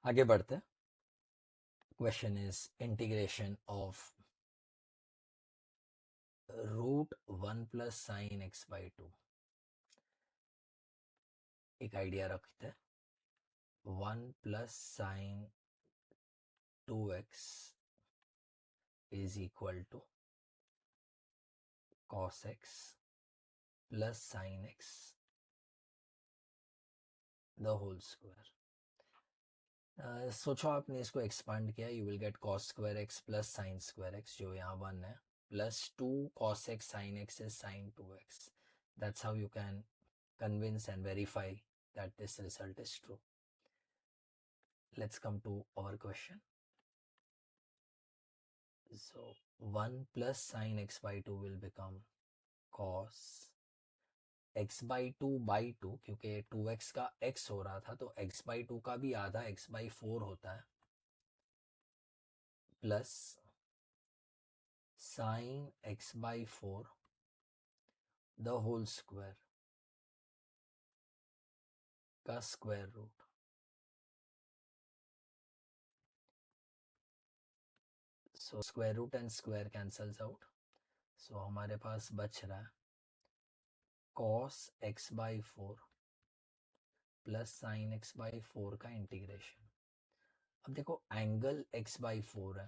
आगे बढ़ते हैं. Question is integration of √1 + sin x/2. एक आइडिया रखते हैं. 1 + sin 2x is equal to cos x plus sin x the whole square. सोचो आपने इसको एक्सपांड किया, you will get cos square x plus sin square x, जो यहाँ 1 है, plus 2 cos x sin x is sin 2x. That's how you can convince and verify that this result is true. Let's come to our question. So 1 plus sin x/2 will become cos x/2 क्योंकि 2x का x हो रहा था तो x/2 का भी आधा x/4 होता है, plus sin x/4 the whole square का square root. So square root and square cancels out. So हमारे पास बच रहा है cos x/4 plus sin x/4 का इंटीग्रेशन. अब देखो एंगल x/4 है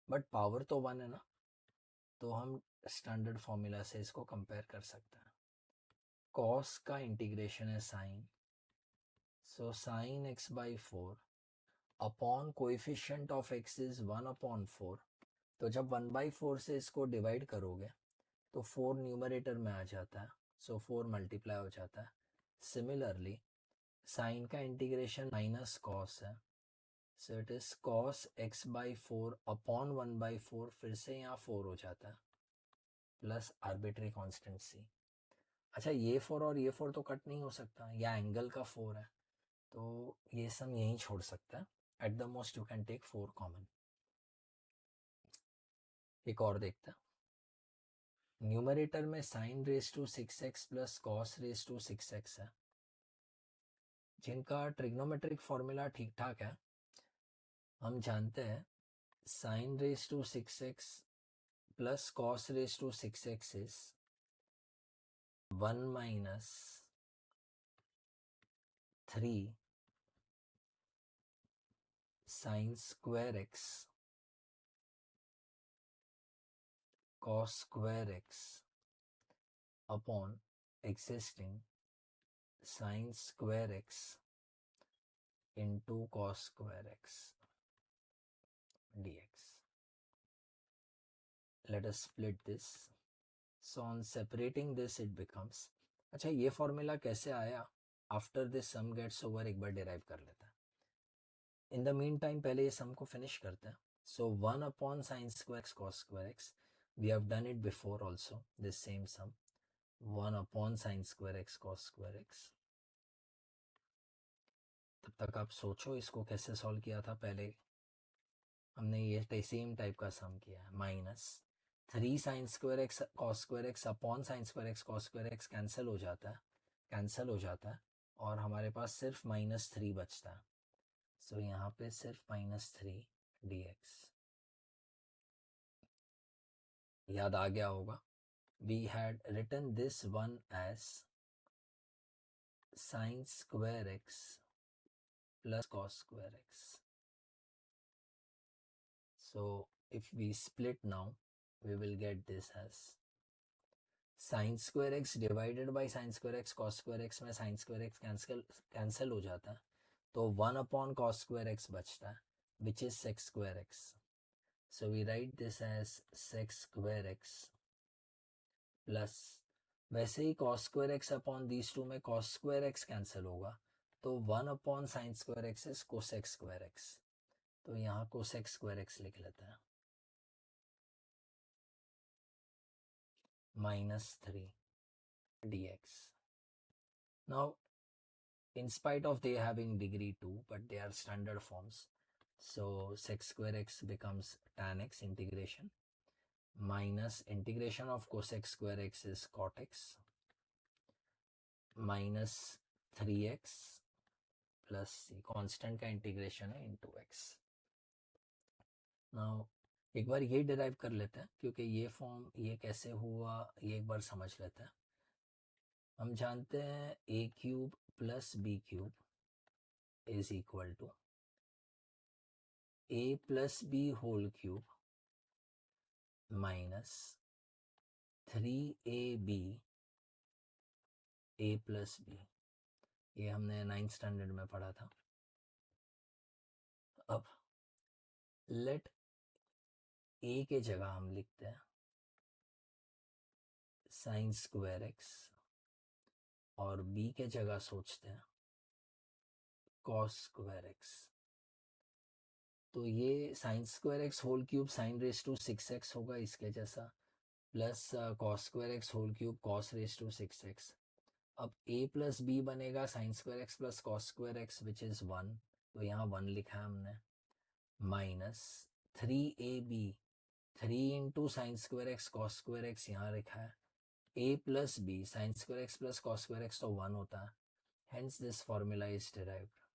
बट पावर तो 1 है ना, तो हम स्टैंडर्ड फॉर्मूला से इसको कंपेयर कर सकते हैं. cos का इंटीग्रेशन है sin, so sin x/4 upon coefficient of x is 1/4. तो जब 1/4 से इसको डिवाइड करोगे तो 4 न्यूमरेटर में आ जाता है, सो 4 मल्टीप्लाई हो जाता है. सिमिलरली साइन का इंटीग्रेशन माइनस कॉस है, so it is cos x/4 upon 1/4, फिर से यहाँ 4 हो जाता है, प्लस आर्बिट्री कांस्टेंट c. अच्छा ये 4 और ये 4 तो कट नहीं हो सकता, या एंगल का 4 है तो ये सम यहीं छोड़ सकता है. At the most you can take 4 common. एक और देखते हैं. न्यूमरेटर में sin⁻⁶x प्लस cos⁻⁶x है, जिनका ट्रिग्नोमेट्रिक फॉर्मूला ठीक ठाक है. हम जानते हैं sin⁻⁶x plus cos⁻⁶x is 1 minus 3 sin square x cos square x upon existing sin square x into cos square x dx. Let us split this. So on separating this it becomes, अच्छा ये formula कैसे आया, after this sum gets over एक बार derive कर लेते हैं. In the mean time पहले ये सम को फिनिश करते हैं. सो 1/sin square x cos square x, we have done it before also, this same sum 1/sin square x cos square x. तब तक आप सोचो इसको कैसे सॉल्व किया था. पहले हमने ये सेम टाइप का सम किया है. Minus 3 sin square x cos square x upon sin square x cos square x cancel हो जाता है और हमारे पास सिर्फ -3 बचता है. सो यहाँ पे सिर्फ -3 dx. याद आ गया होगा, we had written this one as sin square x plus cos square x. So if we split now, we will get this as sin square x divided by sin square x cos square x में sin square x cancel हो जाता है, तो 1/cos square x बचता है, which is sec square x. So we write this as sec square x plus, वैसे ही cos square x upon these two में cos स्क्वायर एक्स कैंसिल होगा, तो 1/sin square x is cosec square x. तो यहाँ cosec square x लिख लेते हैं, -3 dx. Now in spite of they having degree 2, but they are standard forms, so sec square x becomes tan x integration minus integration of cosec square x is cot x minus 3x plus c, constant का integration है into x. Now एक बार ये derive कर लेते हैं, क्योंकि ये फॉर्म ये कैसे हुआ ये एक बार समझ लेते हैं। हम जानते हैं a cube plus B cube is equal to a plus b whole cube minus 3ab a plus b. ये हमने 9th स्टैंडर्ड में पढ़ा था। अब लेट ए के जगह हम लिखते हैं साइन स्क्वायर एक्स और बी के जगह सोचते हैं कॉस स्क्वायर एक्स। तो ये sine square x whole cube sine raise to 6x होगा इसके जैसा, plus cos square x whole cube cos raise to 6x। अब a प्लस बी बनेगा sine square x plus cos square x which is 1, तो यहाँ 1 लिखा है हमने, minus 3ab 3 into sine square x cos square x यहाँ लिखा है, a plus B sine square x plus cos square x तो 1 होता है, hence this formula is derived.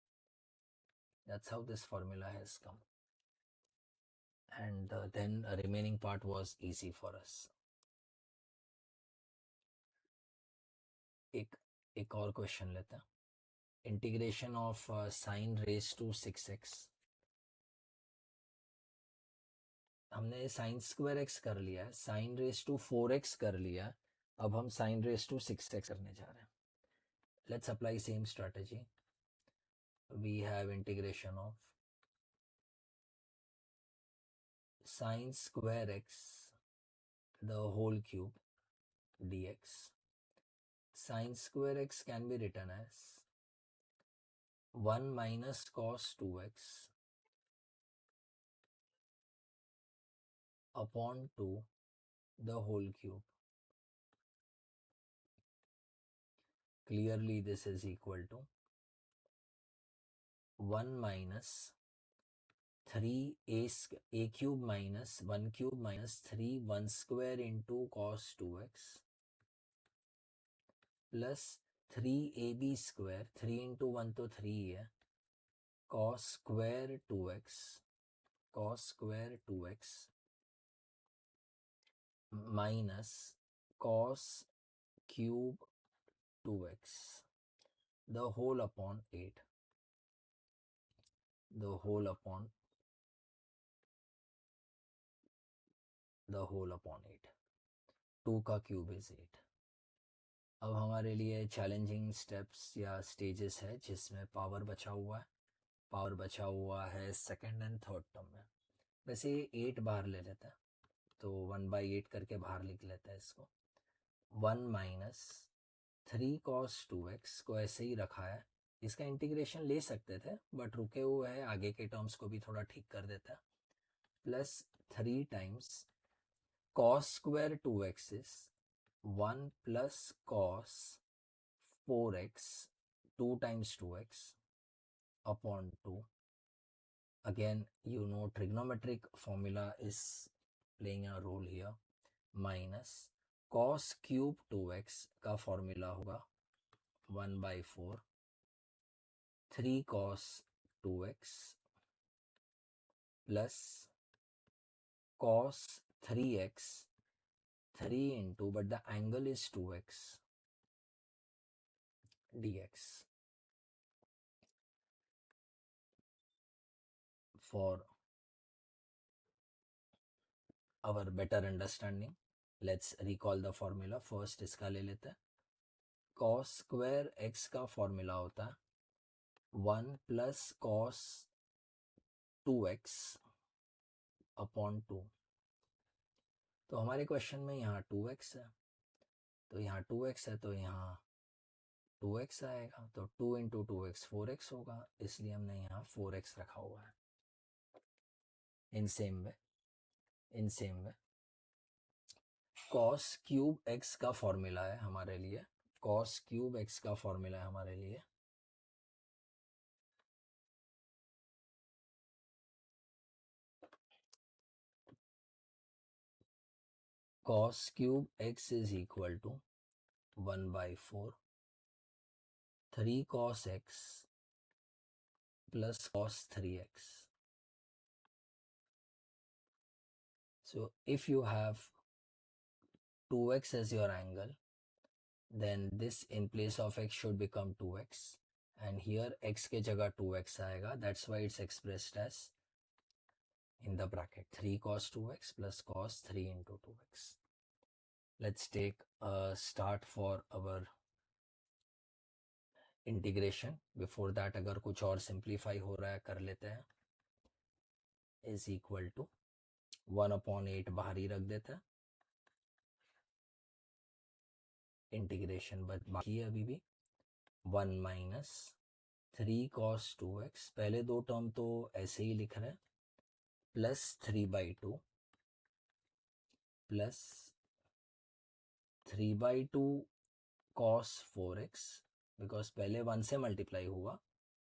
That's how this formula has come. And then remaining part was easy for us. एक और question लेते हैं, integration of sine raise to 6x। हमने sign square x कर लिया है, साइन रेस टू 4x कर लिया है, अब हम साइन रेस टू 6x करने जा रहे हैं। Let's apply same strategy. We have integration of sine square x the whole cube dx. Sin square x can be written as 1 minus cos 2x upon 2 the whole cube. Clearly this is equal to 1 minus 3a cube minus 1 cube minus 3 1 square into cos 2x plus 3ab square, 3 into 1 तो 3 है, cos square 2x minus cos cube 2x the whole upon 8, the whole upon 8, 2 का cube is 8। अब हमारे लिए challenging steps या stages है जिसमें power बचा हुआ है, पावर बचा हुआ है सेकंड एंड थर्ड टर्म में। वैसे 8 बाहर ले लेते हैं, तो 1/8 करके बाहर लिख लेते हैं इसको। 1 माइनस 3 cos 2x को ऐसे ही रखा है, इसका इंटीग्रेशन ले सकते थे बट रुके हुए हैं, आगे के टर्म्स को भी थोड़ा ठीक कर देता है, plus 3 times cos square 2x is 1 plus cos 4x 2 times 2x upon 2. Again, you know trigonometric formula is playing a role here, minus cos cube 2x का formula होगा 1/4 3 cos 2x plus cos 3x 3 into, but the angle is 2x dx. For our better understanding, let's recall the formula. First इसका ले लेते हैं, cos square x का formula होता है 1 plus cos 2x upon 2। तो हमारे क्वेश्चन में यहाँ 2x है, तो यहाँ 2x है, तो यहाँ 2x आएगा, तो 2 इंटू 2x 4x होगा, इसलिए हमने यहाँ 4x रखा हुआ है। In same way cos cube x का फॉर्मूला है हमारे लिए, cos क्यूब x का फॉर्मूला है हमारे लिए cos cube x is equal to 1/4 3 cos x plus cos 3x. So if you have 2x as your angle, then this in place of x should become 2x, and here x के जगह 2x आएगा. That's why it's expressed as in the bracket 3 cos 2x plus cos 3 into 2x. Let's take a start for our integration. Before that, अगर कुछ और simplify हो रहा है कर लेते हैं. is equal to 1/8 बाहर ही रख देते हैं. इंटीग्रेशन बाकी है अभी भी. 1 माइनस 3 cos 2x, पहले दो टर्म तो ऐसे ही लिख रहे हैं, plus 3/2 plus 3/2 cos 4x, because पहले 1 से मल्टीप्लाई हुआ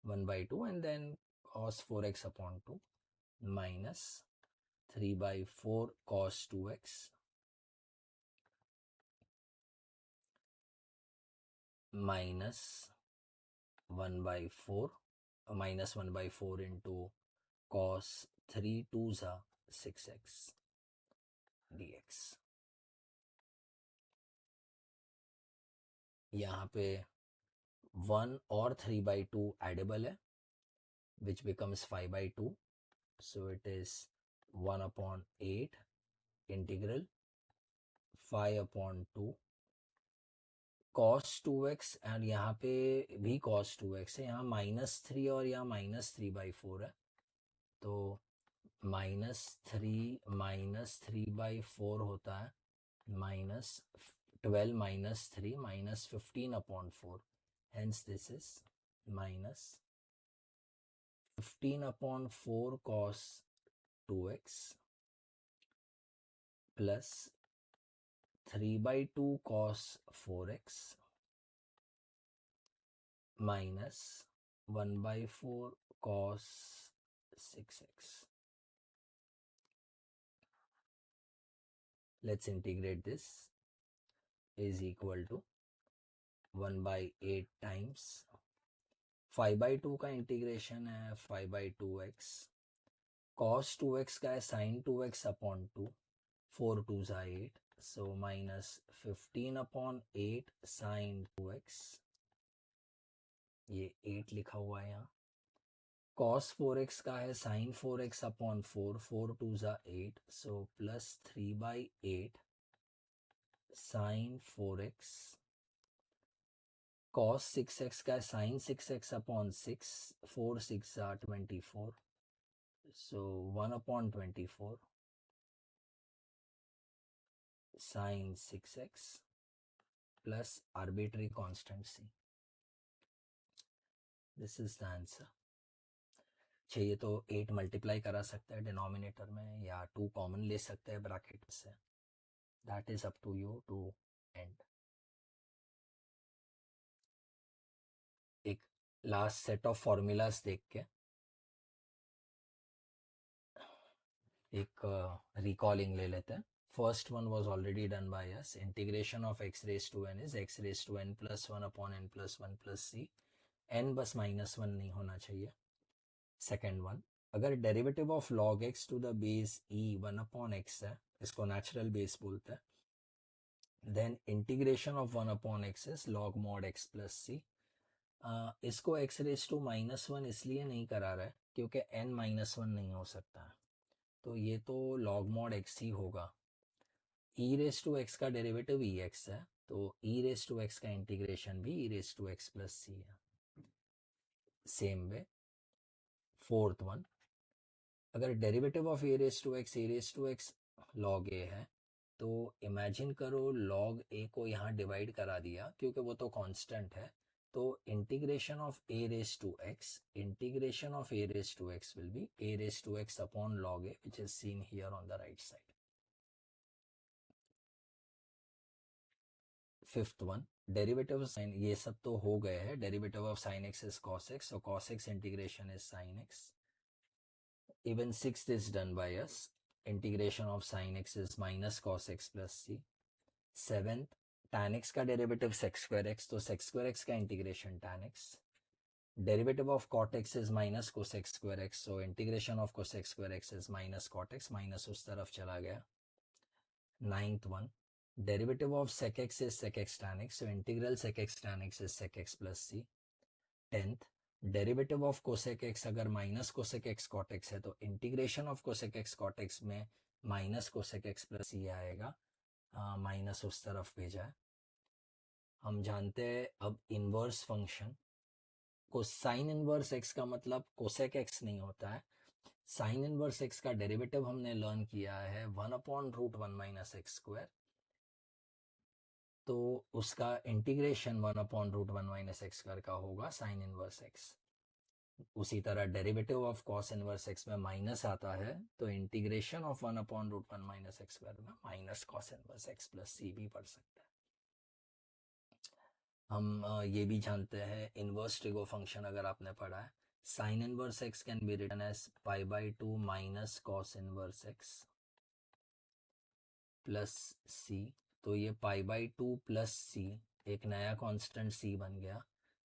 1/2 and then cos 4x upon 2 minus 3/4 cos 2x minus 1/4 minus 1/4 into cos 3 2s are 6x dx. यहाँ पे 1 और 3/2 एडेबल है, which becomes 5/2. So it is 1/8 integral 5/2 cos 2x, and यहाँ पे भी cos 2x है. यहाँ -3 और यहाँ -3/4 है, तो -3 होता है -12 -3 -15/4. Hence this is -15/4 cos 2x plus 3/2 cos 4x minus 1/4 cos 6x. Let's integrate this. Is equal to 1/8 times 5/2 का इंटीग्रेशन है 5/2x, cos 2x का है sin 2x upon 2, 4 2s are 8, so minus 15/8 sin 2x, ये 8 लिखा हुआ है यहाँ. cos 4x का है sin 4x upon 4, 4 2s are 8, so plus 3/8 sin 4x. cos 6x का sin 6x upon 6, 4 6 are 24, so 1/24 sin 6x plus arbitrary constant c. This is the answer. चाहिए तो 8 मल्टीप्लाई करा सकते हैं डिनोमिनेटर में, या 2 कॉमन ले सकते हैं ब्रैकेट से. That is up to you to end. एक लास्ट सेट ऑफ फॉर्मूलाज देख के एक रिकॉलिंग ले लेते हैं. First one was already done by us. Integration of x raise to n is x raise to n plus 1 upon n plus 1 plus c. n बस -1 नहीं होना चाहिए. सेकेंड वन, अगर derivative of log x to the base e 1/x है, इसको natural base बोलते हैं, then integration of 1/x is log mod x plus c. इसको x रेज टू -1 इसलिए नहीं करा रहा है क्योंकि n -1 नहीं हो सकता है, तो ये तो log mod x ही होगा. e रेज टू x का डेरिवेटिव ex है, तो e रेज टू x का इंटीग्रेशन भी e raise to x plus c है. सेम वे फोर्थ वन, अगर derivative of a raise to x log a है, तो इमेजिन करो log a को यहाँ डिवाइड करा दिया क्योंकि वो तो कांस्टेंट है, तो integration of a raise to x will be a raise to x upon log a, which is seen here on the right side. Fifth one, derivative of sine, ये सब तो हो गए हैं. Derivative of sine x is cos x, so cos x integration is sin x. Even sixth is done by us. Integration of sin x is minus cos x plus c. Seventh, tan x का derivative sec square x, तो sec square x का integration tan x. Derivative of cot x is minus cosec square x, so integration of cosec square x is minus cot x, minus उस तरफ चला गया. 9th one, derivative of sec x is sec x tan x, so integral sec x tan x is sec x plus c. 10th, derivative of cosec x अगर minus cosec x cot x है तो integration of cosec x cot x में minus cosec x plus ये आएगा, minus उस तरफ भेजा है. हम जानते हैं अब इनवर्स फंक्शन को, साइन इनवर्स एक्स का मतलब कोसेक एक्स नहीं होता है. साइन इनवर्स एक्स का डेरिवेटिव हमने लर्न किया है 1/√1 माइनस एक्स स्क्वायर, तो उसका इंटीग्रेशन 1/√1 माइनस एक्स स्क्वायर का होगा साइन इनवर्स एक्स. उसी तरह derivative of cos inverse x में माइनस आता है तो integration of 1/√1 minus x square में minus cos inverse x plus c भी पढ़ सकते हैं. हम ये भी जानते हैं इनवर्स ट्रिगो फंक्शन अगर आपने पढ़ा है, sine inverse x can be written as π/2 minus cos inverse x plus c. तो ये π/2 प्लस सी एक नया कांस्टेंट सी बन गया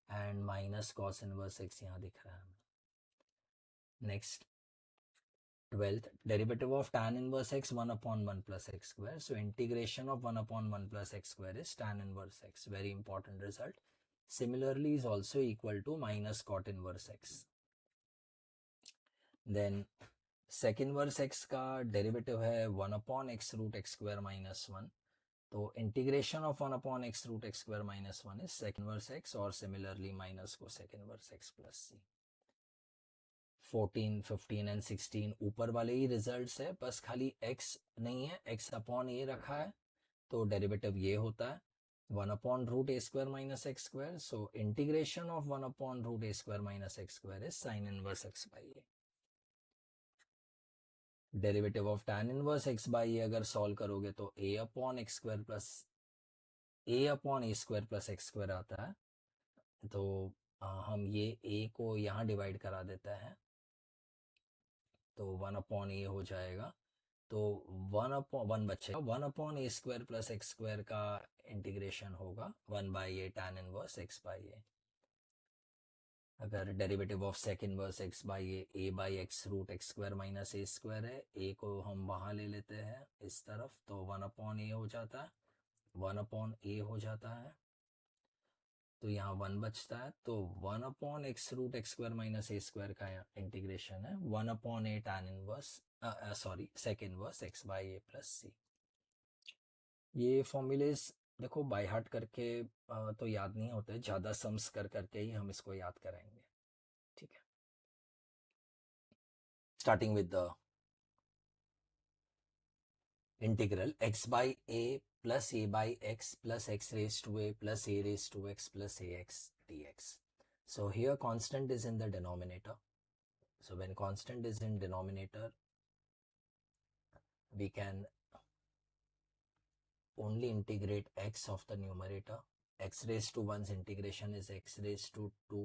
and minus cos inverse x यहाँ दिख रहा है. Next 12th, derivative of tan inverse x 1/1 plus x square. So integration of 1/1 plus x square is tan inverse x. Very important result. Similarly is also equal to minus cot inverse x. Then sec inverse x का derivative है 1/x root x square minus 1. तो integration of 1/x root x square minus 1 is sec inverse x, और similarly minus cosec inverse x plus c. 14, 15 and 16 ऊपर वाले ही results है, बस खाली x नहीं है, x अपॉन ए रखा है, तो डेरिवेटिव ये होता है 1/√a² minus x square. So integration of 1/√a² minus x square is sine inverse x by a. Derivative of tan inverse x by a अगर सॉल्व करोगे तो a/x² plus a/a² plus x square आता है. तो हम ये a को यहाँ डिवाइड करा देते हैं तो 1/a हो जाएगा, तो 1/1 बचेगा. 1/a² प्लस एक्स स्क्वायर का इंटीग्रेशन होगा 1/a tan inverse x by a. अगर derivative of sec inverse x by a by x root x square minus a square है, a को हम वहाँ ले लेते हैं इस तरफ, तो 1/a हो जाता है, 1/a हो जाता है, तो यहाँ 1 बचता है. तो 1/x root x square minus a square का इंटीग्रेशन है 1/a tan inverse sec inverse x by a plus c. ये फॉर्मूलेज देखो बाय हार्ट करके तो याद नहीं होते, ज़्यादा सम्स कर करके ही हम इसको याद कराएंगे. ठीक है, starting with the integral x by a plus a by x plus x raise to a plus a raise to x plus a x d x. So here constant is in the denominator. So when constant is in denominator, we can only integrate x of the numerator. X raised to 1's integration is x raised to 2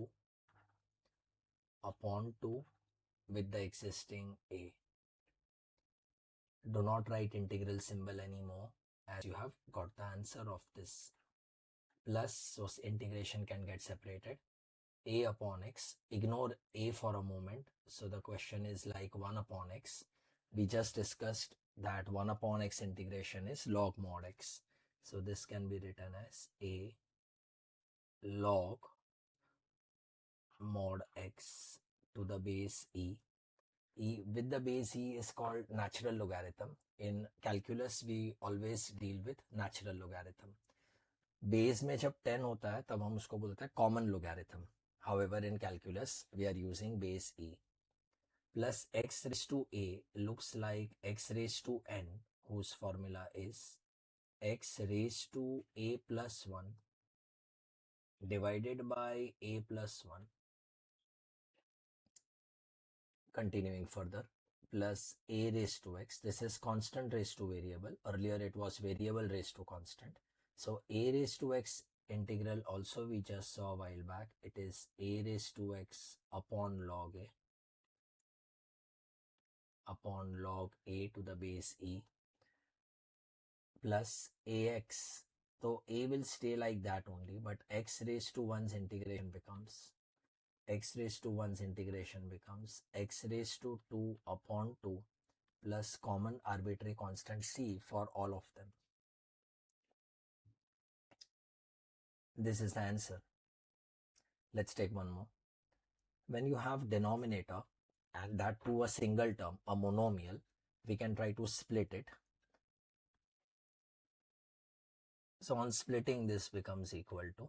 upon 2 with the existing a. Do not write integral symbol anymore as you have got the answer of this. Plus, so integration can get separated. A upon x, ignore a for a moment, so the question is like 1 upon x. We just discussed that 1 upon x integration is log mod x, so this can be written as a log mod x to the base e. E with the base e is called natural logarithm. In calculus we always deal with natural logarithm. Base में जब 10 होता है तब हम उसको बोलते हैं common logarithm. However, in calculus, we are using base e. Plus x raised to a looks like x raised to n, whose formula is x raised to a plus 1 divided by a plus 1. Continuing further, plus a raised to x. This is constant raised to variable. Earlier it was variable raised to constant. So a raised to x integral also we just saw a while back. It is a raised to x upon log a to the base e plus ax. So a will stay like that only, but x raised to 1's integration becomes x raised to 1's integration becomes x raised to 2 upon 2 plus common arbitrary constant c for all of them. This is the answer. Let's take one more. When you have denominator and that to a single term, a monomial, we can try to split it. So on splitting, this becomes equal to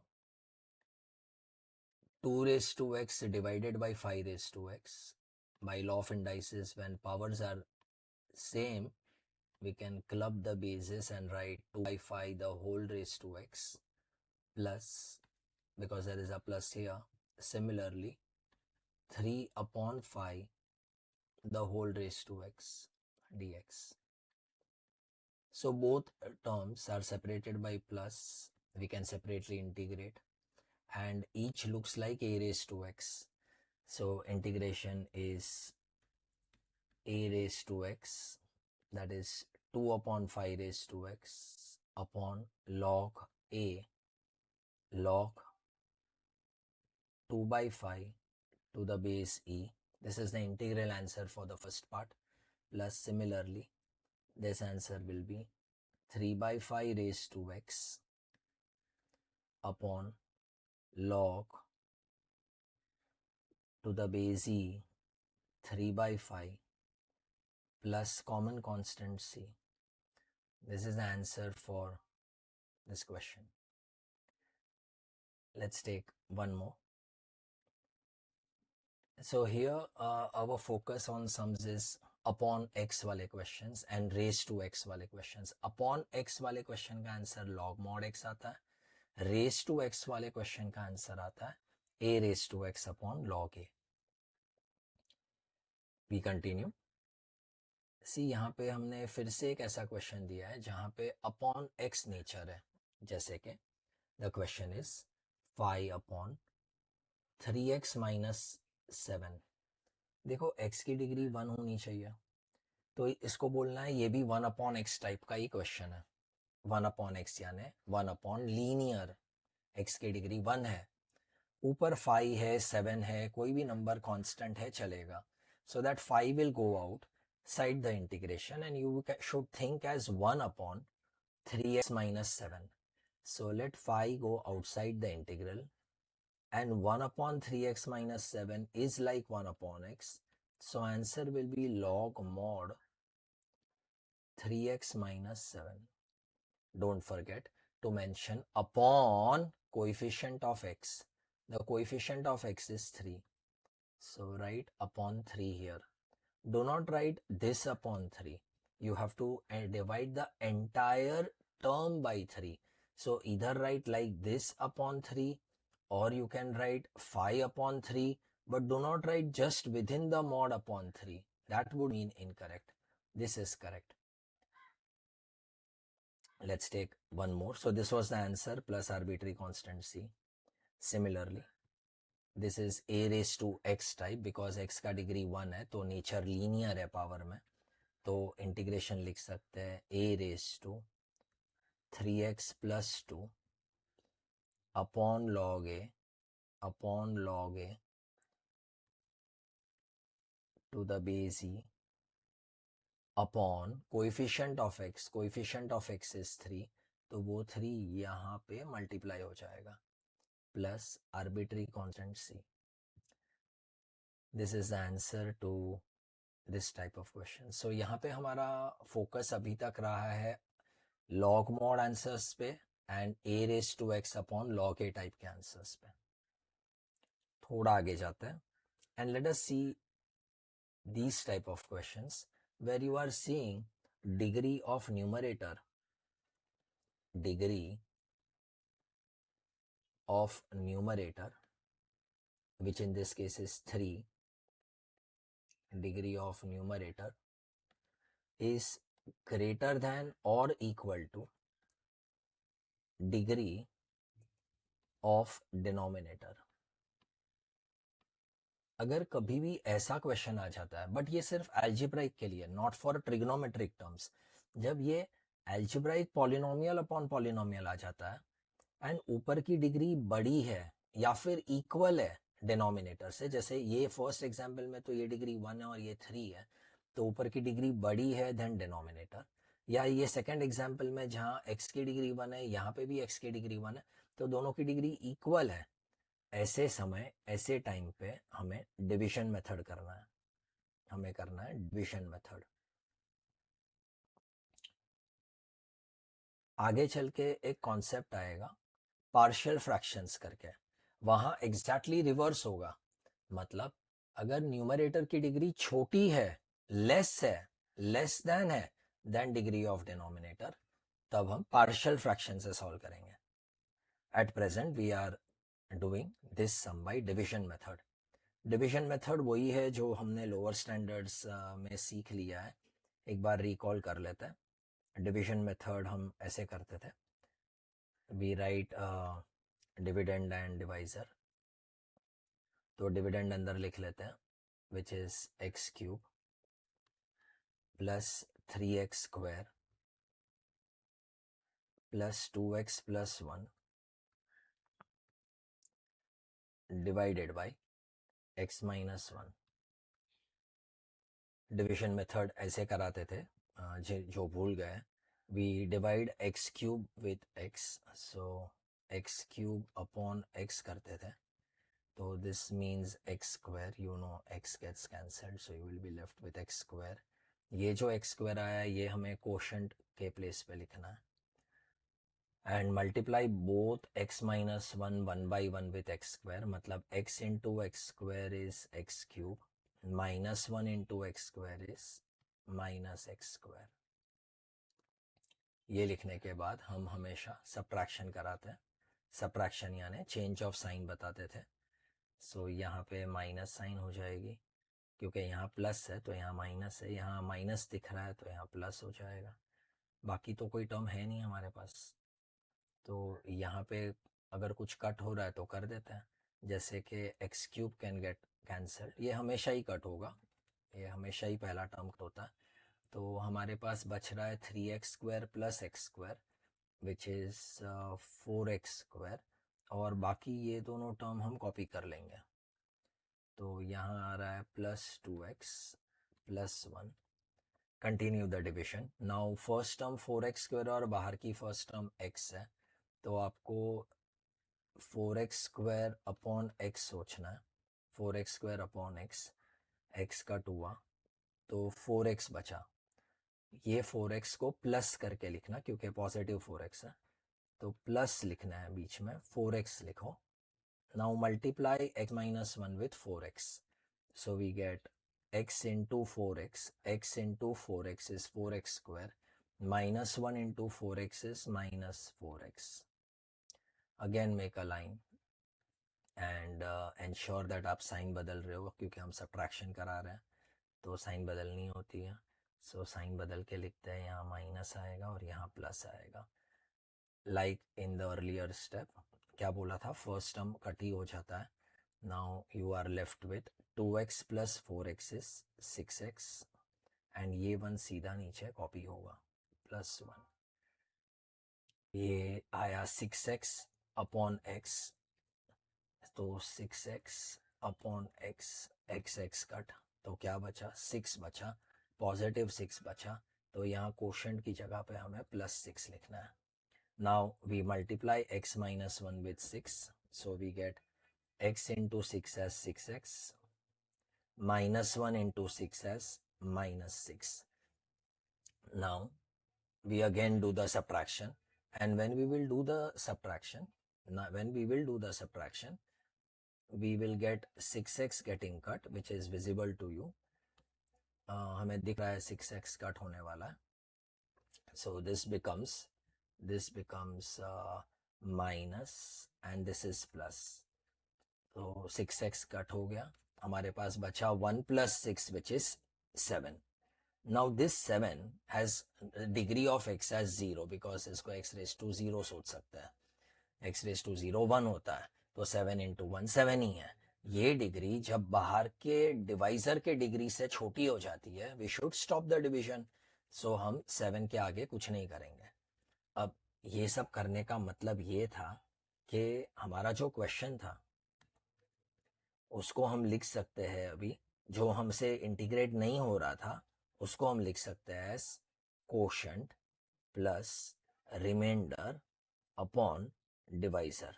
2 raised to x divided by 5 raised to x. By law of indices, when powers are same, we can club the bases and write 2 by 5 the whole raised to x plus, because there is a plus here, similarly 3 upon 5 the whole raised to x dx. So both terms are separated by plus. We can separately integrate and each looks like a raised to x. So integration is a raised to x, that is 2 upon 5 raised to x upon log a log 2 by 5 to the base e. This is the integral answer for the first part. Plus similarly, this answer will be 3 by 5 raised to x upon log to the base e 3 by 5 plus common constant c. This is the answer for this question. Let's take one more. So here our focus on sums is upon x वाले questions and raised to x वाले questions. Upon x वाले question का answer log mod x आता है, raised to x वाले question का answer आता है a raised to x upon log a. We continue. सी यहाँ पे हमने फिर से एक ऐसा क्वेश्चन दिया है जहाँ पे अपॉन एक्स नेचर है, जैसे कि the question is 5 upon 3x minus 7. देखो x की डिग्री 1 होनी चाहिए, तो इसको बोलना है ये भी 1 अपॉन एक्स टाइप का ही क्वेश्चन है. 1 अपॉन एक्स यानी 1 अपॉन लीनियर, x की डिग्री 1 है, ऊपर 5 है 7 है, कोई भी नंबर कांस्टेंट है चलेगा. So that 5 will go outside the integration and you should think as 1 upon 3x minus 7. So let 5 go outside the integral and 1 upon 3x minus 7 is like 1 upon x. So answer will be log mod 3x minus 7. Don't forget to mention upon coefficient of x. The coefficient of x is 3. So write upon 3 here. Do not write this upon 3. You have to divide the entire term by 3. So either write like this upon 3 or you can write 5 upon 3, but do not write just within the mod upon 3. That would mean incorrect. This is correct. Let's take one more. So this was the answer plus arbitrary constant c. Similarly, this is a raised to x type because x का degree 1 है तो nature linear है power में, तो integration लिख सकते हैं a raised to 3x plus 2 upon log a to the base e upon coefficient of x is 3, तो वो 3 यहाँ पे मल्टीप्लाई हो जाएगा plus arbitrary constant c. This is the answer to this type of question. So यहाँ पे हमारा focus अभी तक रहा है log mod आंसर्स पे and a raised to x upon log a type के आंसर्स पे. थोड़ा आगे जाते हैं and let us see these type of questions where you are seeing degree of numerator, which in this case is 3, degree of numerator is greater than or equal to degree of denominator. अगर कभी भी ऐसा question आ जाता है, but ये सिर्फ algebraic के लिए, नॉट फॉर ट्रिग्नोमेट्रिक टर्म्स, जब ये एल्जेब्राइक पॉलिनोमियल अपॉन पॉलिनोमियल आ जाता है एंड ऊपर की डिग्री बड़ी है या फिर इक्वल है डिनोमिनेटर से। जैसे ये फर्स्ट एग्जाम्पल में तो ये डिग्री 1 है और ये 3 है, तो ऊपर की डिग्री बड़ी है देन डिनोमिनेटर। या ये सेकंड एग्जाम्पल में जहाँ x की डिग्री 1 है, यहाँ पे भी x की डिग्री 1 है, तो दोनों की डिग्री इक्वल है। ऐसे समय, ऐसे टाइम पे हमें डिवीजन मेथड करना है, हमें करना है डिवीजन मेथड। आगे चल के एक कॉन्सेप्ट आएगा पार्शियल फ्रैक्शंस करके, वहां एग्जैक्टली रिवर्स होगा। मतलब अगर न्यूमरेटर की डिग्री छोटी है, लेस है, लेस देन है देन डिग्री ऑफ डिनोमिनेटर, तब हम पार्शियल फ्रैक्शन से सॉल्व करेंगे। At present we are doing this sum by division method. Division method वही है जो हमने लोअर स्टैंडर्ड्स में सीख लिया है। एक बार रिकॉल कर लेते हैं। डिवीजन मेथड हम ऐसे करते थे, we write dividend and divisor. तो डिविडेंड अंदर लिख लेते हैं, which is x cube plus 3x square plus 2x plus 1 divided by x minus 1। Division method ऐसे कराते थे, जो भूल गए, we divide x cube with x, so x cube upon x करते थे, तो this means x square, you know x gets cancelled, so you will be left with x square. ये जो x स्क्वायर आया ये हमें कोशेंट के place पे लिखना है, and multiply both x minus 1 1 by 1 with x square, मतलब x into x square is x cube, minus 1 into x square is minus x square. ये लिखने के बाद हम हमेशा सब्ट्रैक्शन कराते हैं, सब्ट्रैक्शन यानी चेंज ऑफ साइन बताते थे। सो यहाँ पे माइनस साइन हो जाएगी, क्योंकि यहाँ प्लस है तो यहाँ माइनस है, यहाँ माइनस दिख रहा है तो यहाँ प्लस हो जाएगा। बाकी तो कोई टर्म है नहीं हमारे पास, तो यहाँ पे अगर कुछ कट हो रहा है तो कर देते हैं, जैसे कि x cube can get cancelled, ये हमेशा ही कट होगा, ये हमेशा ही पहला टर्म होता है। तो हमारे पास बच रहा है 3x square plus x square which is 4x square, और बाकी ये दोनों टर्म हम कॉपी कर लेंगे। तो यहाँ आ रहा है plus 2x plus 1। Continue the division. Now first term 4x square और बाहर की फर्स्ट टर्म x है, तो आपको 4x स्क्वायर अपॉन x सोचना है। 4x square upon x, x cut हुआ तो 4x बचा। ये 4x को प्लस करके लिखना क्योंकि पॉजिटिव 4x है, तो प्लस लिखना है बीच में, 4x लिखो। Now multiply x minus 1 with 4x, so we get x into 4x, x into 4x is 4x square, minus 1 into 4x is minus 4x। Again make a line and ensure that आप sign बदल रहे हो, क्योंकि हम subtraction करा रहे हैं तो साइन बदलनी होती है। सो साइन बदल के लिखते हैं, यहाँ माइनस आएगा और यहाँ प्लस आएगा। Like in the earlier step, क्या बोला था, फर्स्ट टर्म कट ही हो जाता है। Now you are left with 2x plus 4x is 6x, and ये 1 सीधा नीचे कॉपी होगा, प्लस 1। ये आया 6x अपॉन x, तो 6x upon x, x cut, तो क्या बचा, 6 बचा, पॉजिटिव 6 बचा, तो यहाँ कोशेंट की जगह पे हमें प्लस 6 लिखना है। Now we multiply x minus 1 with 6, so we get x into 6 as 6x, minus 1 into 6 as minus 6। Now we again do the subtraction, and when we will do the subtraction, we will get 6x getting cut, which is visible to you. हमें दिख रहा है 6x cut होने वाला है, so this becomes minus and this is plus, तो 6x cut हो गया, हमारे पास बचा 1 plus 6 which is 7. Now this 7 has degree of x as 0 because इसको x raised to 0 सोच सकते हैं, x raised to 0 1 होता है, तो 7 into 1 7 ही है। ये डिग्री जब बाहर के डिवाइजर के डिग्री से छोटी हो जाती है, we should stop the division, so हम 7 के आगे कुछ नहीं करेंगे। अब ये सब करने का मतलब ये था कि हमारा जो क्वेश्चन था उसको हम लिख सकते हैं अभी, जो हमसे इंटीग्रेट नहीं हो रहा था उसको हम लिख सकते हैं as quotient plus remainder upon divisor.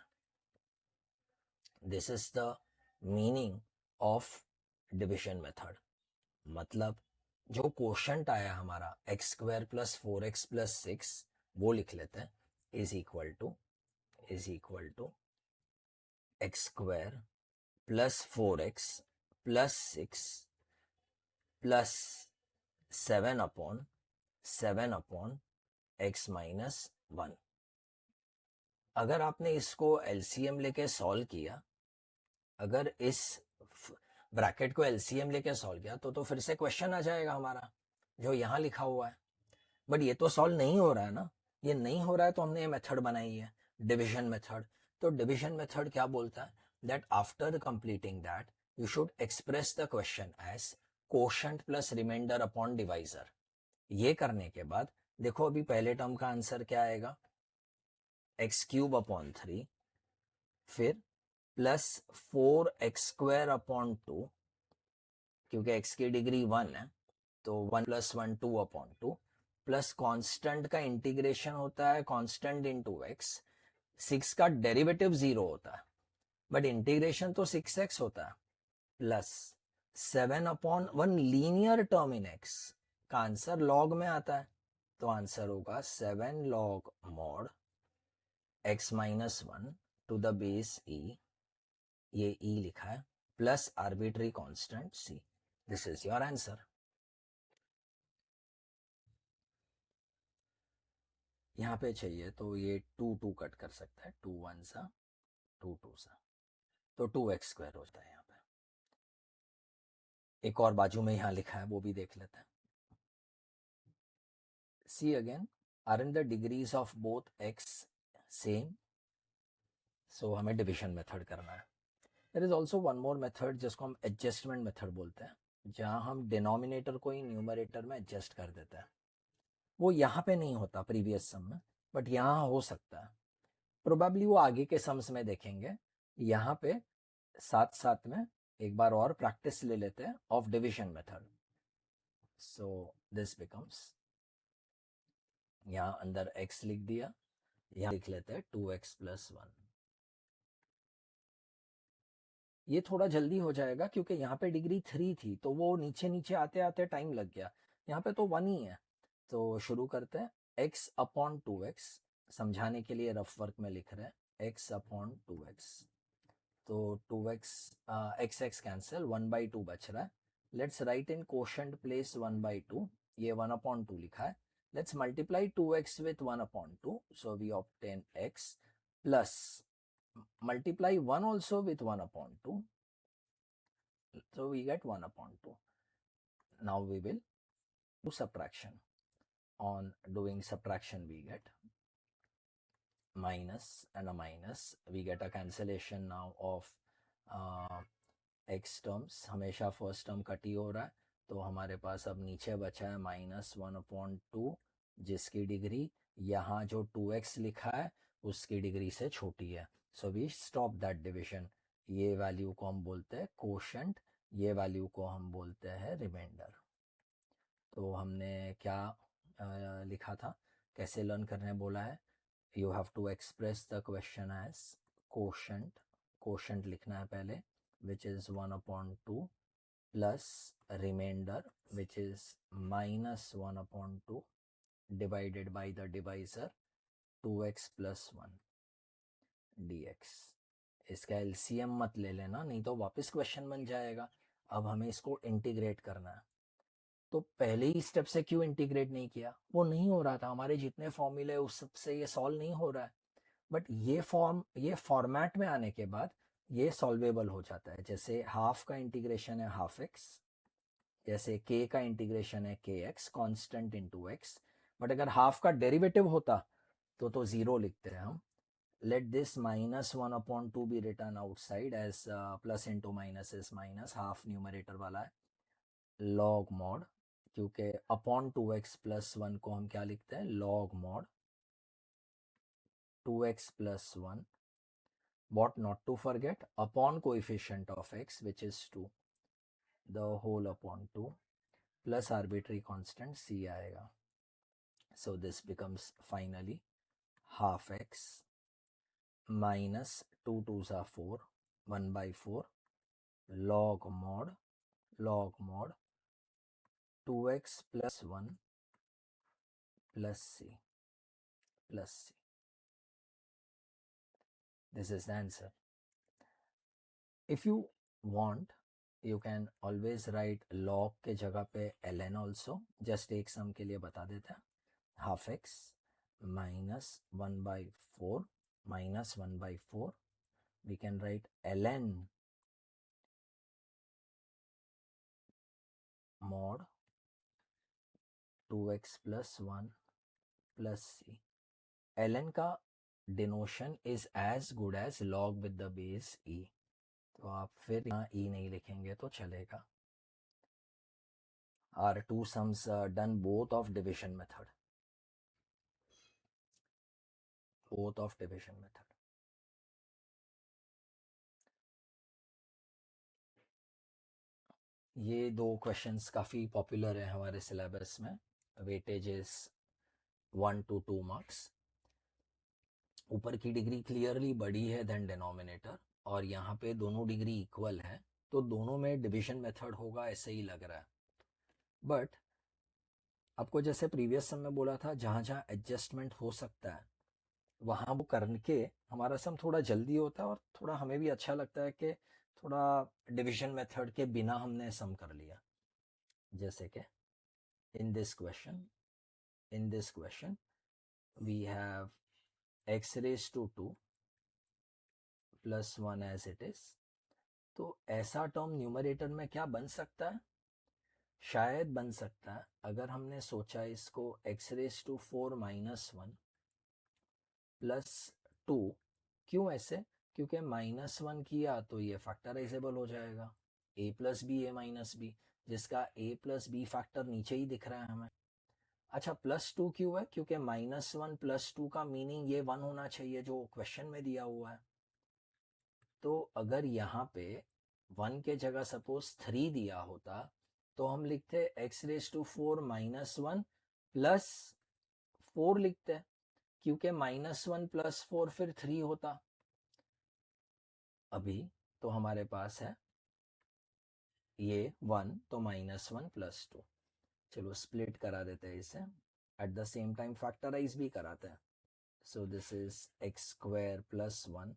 This is the meaning of division method. मतलब जो कोशंट आया हमारा x square plus 4x plus 6, वो लिख लेते हैं is equal to x square plus 4x plus 6 plus 7 upon x minus 1. अगर आपने इसको एलसीएम लेके सॉल्व किया, अगर इस ब्रैकेट को एलसीएम लेके सॉल्व किया तो फिर से क्वेश्चन आ जाएगा हमारा जो यहाँ लिखा हुआ है. बट ये तो सॉल्व नहीं हो रहा है ना, ये नहीं हो रहा है तो हमने ये मेथड बनाई है डिविजन मेथड. तो डिविजन मेथड क्या बोलता है, that after completing that you should express the question as quotient plus remainder upon divisor. ये करने के बाद देखो अभी पहले टर्म का आंसर क्या आएगा, एक्स क्यूब अपॉन 3, फिर प्लस 4x² अपॉन 2, क्योंकि x की डिग्री 1 है तो 1 + 1 2/2, प्लस कांस्टेंट का इंटीग्रेशन होता है कांस्टेंट इनटू x. 6 का डेरिवेटिव 0 होता है बट इंटीग्रेशन तो 6x होता है, plus 7/1 linear term in x का आंसर लॉग में आता है, तो आंसर होगा 7 log mod x minus 1 to the base e, ये e लिखा है, plus arbitrary constant c. This is your answer. यहाँ पे चाहिए तो ये 2 कट कर सकता है, 2 1 सा 2 2 सा, तो 2x² होता है यहाँ पे. एक और बाजू में यहाँ लिखा है वो भी देख लेते हैं. See again, are in the degrees of both x same, so हमें डिविजन मेथड करना है. There is also one more method जिसको हम एडजस्टमेंट मेथड बोलते हैं, जहाँ हम डिनोमिनेटर को ही न्यूमरेटर में एडजस्ट कर देते हैं. वो यहाँ पे नहीं होता प्रीवियस सम में, बट यहाँ हो सकता है. प्रोबेबली वो आगे के सम्स में देखेंगे. यहाँ पे साथ साथ में एक बार और प्रैक्टिस ले लेते हैं of division method. So this becomes, यहाँ अंदर x लिख दिया, यहाँ लिख लेते हैं 2x + 1. ये थोड़ा जल्दी हो जाएगा क्योंकि यहाँ पे डिग्री 3 थी तो वो नीचे नीचे आते आते टाइम लग गया. यहाँ पे तो 1 ही है. तो शुरू करते हैं. x/2x, समझाने के लिए रफ वर्क में लिख रहे हैं x/2x. तो 2x x कैंसिल, 1/2 बच रहा है. Let's write in quotient place 1/2, ये 1/2 लिखा है. Let's multiply 2x with 1/2, so we obtain x plus multiply 1 also with 1/2, so we get 1/2. Now we will do subtraction. On doing subtraction we get minus and a minus, we get a cancellation now of x terms. हमेशा first term cut ही हो रहा है तो हमारे पास अब नीचे बचा है -1/2, जिसकी डिग्री यहाँ जो 2x लिखा है उसकी डिग्री से छोटी है. So we stop that division. ये वैल्यू को हम बोलते हैं कोशंट, ये वैल्यू को हम बोलते हैं रिमाइंडर. तो हमने क्या लिखा था, कैसे लर्न करने बोला है, you have to express the question as quotient लिखना है पहले, which is 1/2 plus remainder which is -1/2 divided by the divisor 2x + 1 dx. इसका एलसीएम मत ले लेना नहीं तो वापस क्वेश्चन बन जाएगा. अब हमें इसको इंटीग्रेट करना है. तो पहले ही स्टेप से क्यों इंटीग्रेट नहीं किया, वो नहीं हो रहा था. हमारे जितने फॉर्मूले उस सब से ये सॉल्व नहीं हो रहा है. बट ये फॉर्मेट में आने के बाद ये सॉल्वेबल हो जाता है. जैसे हाफ का इंटीग्रेशन है हाफ x, जैसे k का इंटीग्रेशन है kx constant into x. But अगर हाफ का डेरिवेटिव होता तो 0 लिखते हैं हम. Let this -1/2 be written outside as plus into minus is minus, half numerator वाला है, लॉग मॉड, क्योंकि अपॉन 2x + 1 को हम क्या लिखते हैं, log mod 2x + 1 what not to forget, upon coefficient of x which is 2, the whole upon 2 plus arbitrary constant c आएगा. So this becomes finally half x minus 2 2s are 4, 1 by 4 log mod 2x plus 1 plus c plus c. This is the answer. If you want, you can always write log के जगह पे ln also. Just एक sum के लिए बता देते हैं. Half x minus 1 by 4 minus 1 by 4. We can write ln mod 2x plus 1 plus c. ln का denotion is as good as log with the base e. तो आप फिर यहाँ e नहीं लिखेंगे तो चलेगा. Our two sums done both of division method. Both of division method. ये दो क्वेश्चंस काफ़ी पॉपुलर है हमारे सिलेबस में. Weightage is 1 to 2 marks. ऊपर की डिग्री क्लियरली बड़ी है देन डिनोमिनेटर, और यहाँ पे दोनों डिग्री इक्वल है, तो दोनों में डिवीजन मेथड होगा ऐसे ही लग रहा है. बट आपको जैसे प्रीवियस सम में बोला था, जहाँ जहाँ एडजस्टमेंट हो सकता है वहाँ वो करके हमारा सम थोड़ा जल्दी होता है, और थोड़ा हमें भी अच्छा लगता है कि थोड़ा डिवीजन मेथड के बिना हमने सम कर लिया. जैसे कि in this question we have x raised to 2 plus 1 as it is. तो ऐसा टर्म न्यूमरेटर में क्या बन सकता है? शायद बन सकता है अगर हमने सोचा इसको x raised to 4 minus 1 plus 2. क्यों ऐसे? क्योंकि -1 किया तो ये फैक्टराइजेबल हो जाएगा, a plus B a minus B, जिसका a प्लस बी फैक्टर नीचे ही दिख रहा है हमें. अच्छा, +2 क्यों है? क्योंकि -1 + 2 का मीनिंग ये 1 होना चाहिए जो क्वेश्चन में दिया हुआ है. तो अगर यहाँ पे 1 के जगह सपोज 3 दिया होता तो हम लिखते x रेज टू 4 -1 प्लस 4 लिखते, क्योंकि -1 + 4 फिर 3 होता. अभी तो हमारे पास है ये 1, तो -1 + 2. चलो स्प्लिट करा देते हैं इसे, at the same time factorize भी कराते हैं. So this is x square plus 1,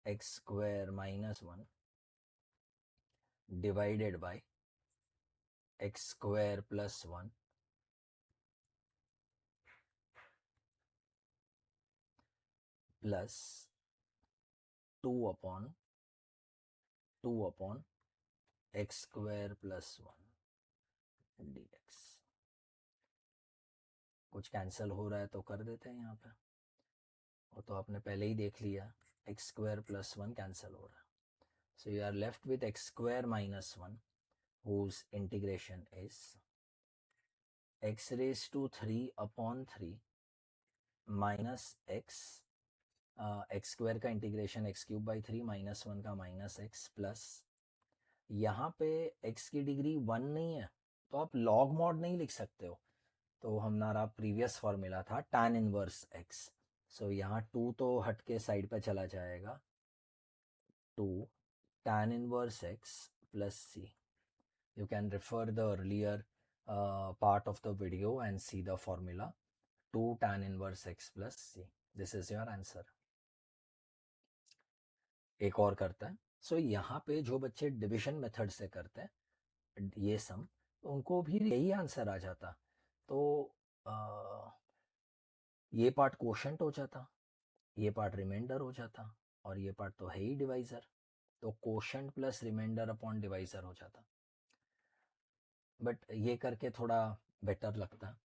x square minus 1 divided by x square plus 1 plus 2 upon x square plus 1 dx. कुछ कैंसिल हो रहा है तो कर देते हैं यहाँ पे, वो तो आपने पहले ही देख लिया, x square plus 1 कैंसिल हो रहा है. So you are left with x square minus 1 whose integration is x raised to 3 upon 3 minus x x square का इंटीग्रेशन x³/3 -1 का -x प्लस, यहाँ पे x की डिग्री 1 नहीं है तो आप लॉग मॉड नहीं लिख सकते हो. तो हमारा प्रीवियस फॉर्मूला था tan इनवर्स x. सो यहाँ 2 तो हट के साइड पे चला जाएगा, 2 tan inverse x plus c. You can refer the earlier part of the video and see the formula. 2 tan inverse x plus c. This is your answer. एक और करता है. सो यहाँ पे जो बच्चे डिविजन मेथड से करते हैं ये सम, उनको भी यही आंसर आ जाता. तो ये पार्ट कोशेंट हो जाता, ये पार्ट रिमाइंडर हो जाता, और ये पार्ट तो है ही डिवाइजर, तो quotient plus remainder upon divisor हो जाता. बट ये करके थोड़ा बेटर लगता.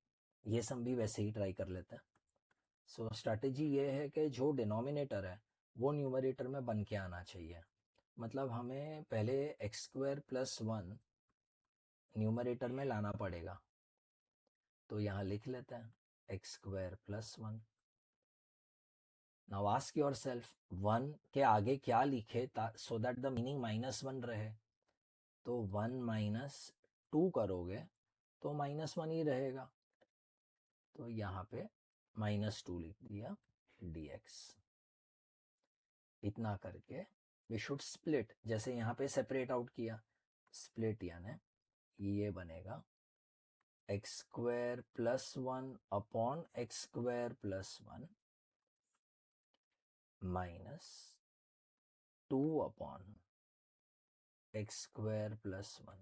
ये सम भी वैसे ही ट्राई कर लेते हैं. सो स्ट्रैटेजी ये है कि जो डिनोमिनेटर है वो न्यूमरेटर में बन के आना चाहिए. मतलब हमें पहले x² + 1 न्यूमरेटर में लाना पड़ेगा. तो यहाँ लिख लेते हैं x² + 1 now ask your self 1 के आगे क्या लिखे सो दैट द मीनिंग -1 रहे। तो 1 - 2 करोगे तो -1 ही रहेगा। तो यहाँ पे -2 लिख दिया dx। इतना करके वी शुड स्प्लिट, जैसे यहाँ पे सेपरेट आउट किया, स्प्लिट यानी ये बनेगा x² + 1 upon x² + 1 minus 2 upon x² + 1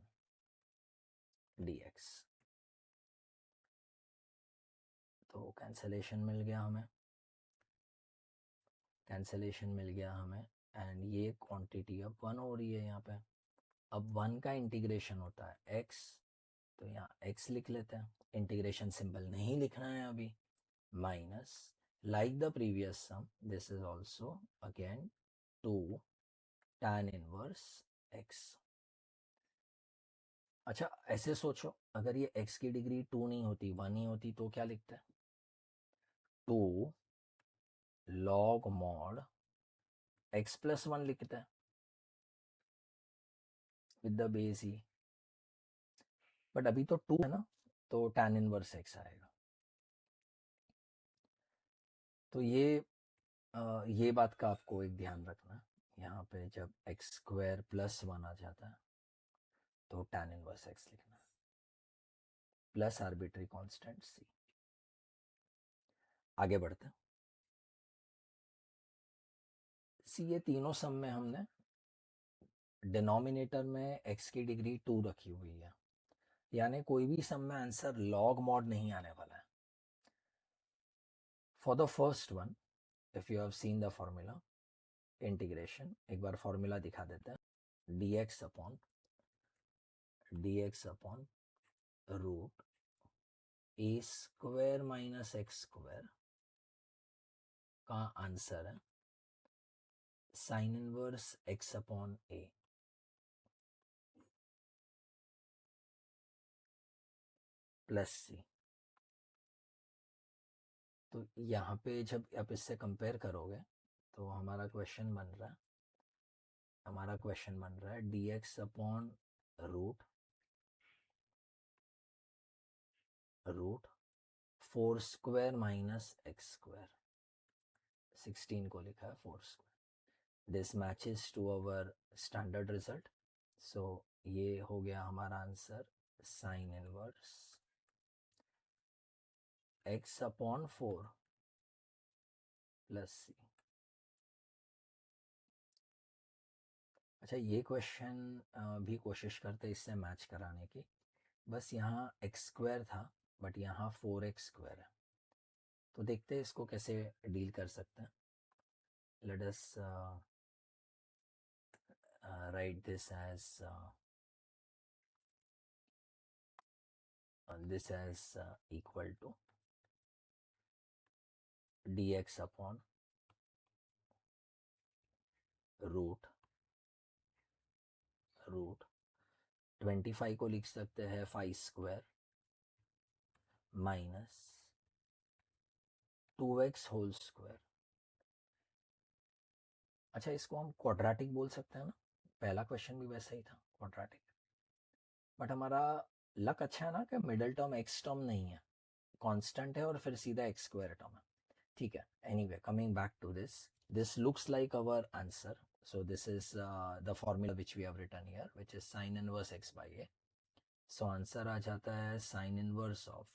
dx। तो कैंसलेशन मिल गया हमें, एंड ये क्वांटिटी अब 1 हो रही है यहाँ पे। अब 1 का इंटीग्रेशन होता है x, तो यहाँ x लिख लेते हैं, इंटीग्रेशन सिंबल नहीं लिखना है अभी, minus like the previous sum this is also again 2 tan inverse x। अच्छा ऐसे सोचो, अगर ये x की डिग्री 2 नहीं होती 1 ही होती तो क्या लिखते हैं, 2 log mod x + 1 लिखते हैं with the base he, but अभी तो 2 है ना, तो tan इनवर्स x आएगा। तो ये बात का आपको एक ध्यान रखना, यहाँ पे जब x² + 1 आ जाता है तो tan इनवर्स x लिखना प्लस आर्बिट्री कांस्टेंट c। आगे बढ़ते हैं। सी ये तीनों सम में हमने डिनोमिनेटर में x की डिग्री 2 रखी हुई है, यानी कोई भी सम में आंसर लॉग मॉड नहीं आने वाला है। For the first one if you have seen the formula integration, एक बार फॉर्मूला दिखा देते हैं, dx upon root a² - x² का आंसर है sine inverse x upon a plus c। तो यहाँ पे जब आप इससे कंपेयर करोगे तो हमारा क्वेश्चन बन रहा है dx अपॉन रूट 4² - x², 16 को लिखा है 4²। This matches to our standard result, so ये हो गया हमारा answer sine inverse x upon 4 plus c। अच्छा ये क्वेश्चन भी कोशिश करते इससे मैच कराने की, बस यहाँ x² था बट यहाँ 4x² है, तो देखते हैं इसको कैसे डील कर सकते हैं। Let us write this as equal to dx upon root 25 को लिख सकते हैं 5² माइनस 2x होल स्क्वायर। अच्छा इसको हम क्वाड्रेटिक बोल सकते हैं ना, पहला क्वेश्चन भी वैसा ही था क्वाड्रेटिक, बट हमारा लक अच्छा है ना कि मिडिल टर्म x टर्म नहीं है, कांस्टेंट है और फिर सीधा x² टर्म है, ठीक है। Anyway coming back to this looks like our answer, so this is the formula which we have written here which is sin inverse x by a। so answer आ जाता है sin inverse of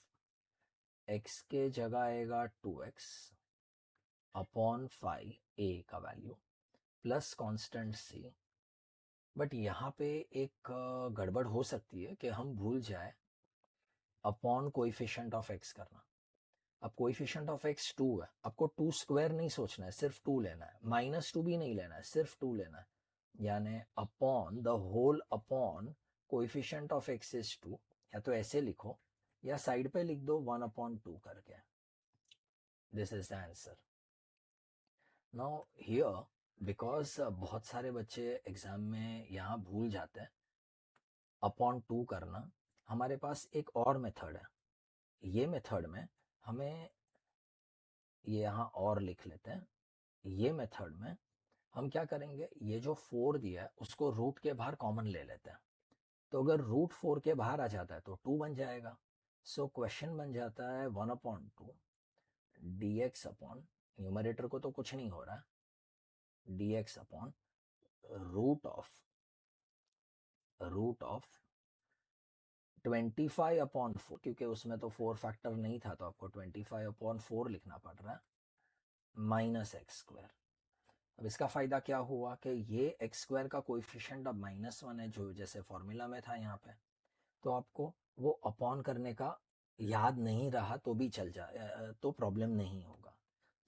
x के जगह आएगा 2x upon 5 a का value plus constant c। But यहाँ पे एक गड़बड़ हो सकती है कि हम भूल जाए अपॉन कोएफिशिएंट ऑफ x करना। अब कोएफिशिएंट ऑफ x 2 है, आपको 2² नहीं सोचना है, सिर्फ 2 लेना है, -2 भी नहीं लेना है, सिर्फ 2 लेना है, यानी upon the whole upon coefficient of x is 2, या तो ऐसे लिखो या साइड पे लिख दो 1/2 करके। This is the answer. Now here because बहुत सारे बच्चे एग्जाम में यहाँ भूल जाते हैं अपॉन 2 करना, हमारे पास एक और मेथड है। ये मेथड में हमें ये यहाँ और लिख लेते हैं ये मेथड में हम क्या करेंगे, ये जो 4 दिया है उसको रूट के बाहर कॉमन ले लेते हैं। तो अगर रूट 4 के बाहर आ जाता है तो 2 बन जाएगा। सो क्वेश्चन बन जाता है 1/2 dx अपॉन, न्यूमरेटर को तो कुछ नहीं हो रहा, dx अपॉन रूट ऑफ 25/4, क्योंकि उसमें तो 4 फैक्टर नहीं था तो आपको 25/4 लिखना पड़ रहा है, माइनस एक्स स्क्वायर। अब इसका फ़ायदा क्या हुआ कि ये एक्स स्क्वायर का कोएफिशिएंट अब -1 है, जो जैसे फॉर्मूला में था यहाँ पे, तो आपको वो अपॉन करने का याद नहीं रहा तो भी चल जाए, तो प्रॉब्लम नहीं होगा।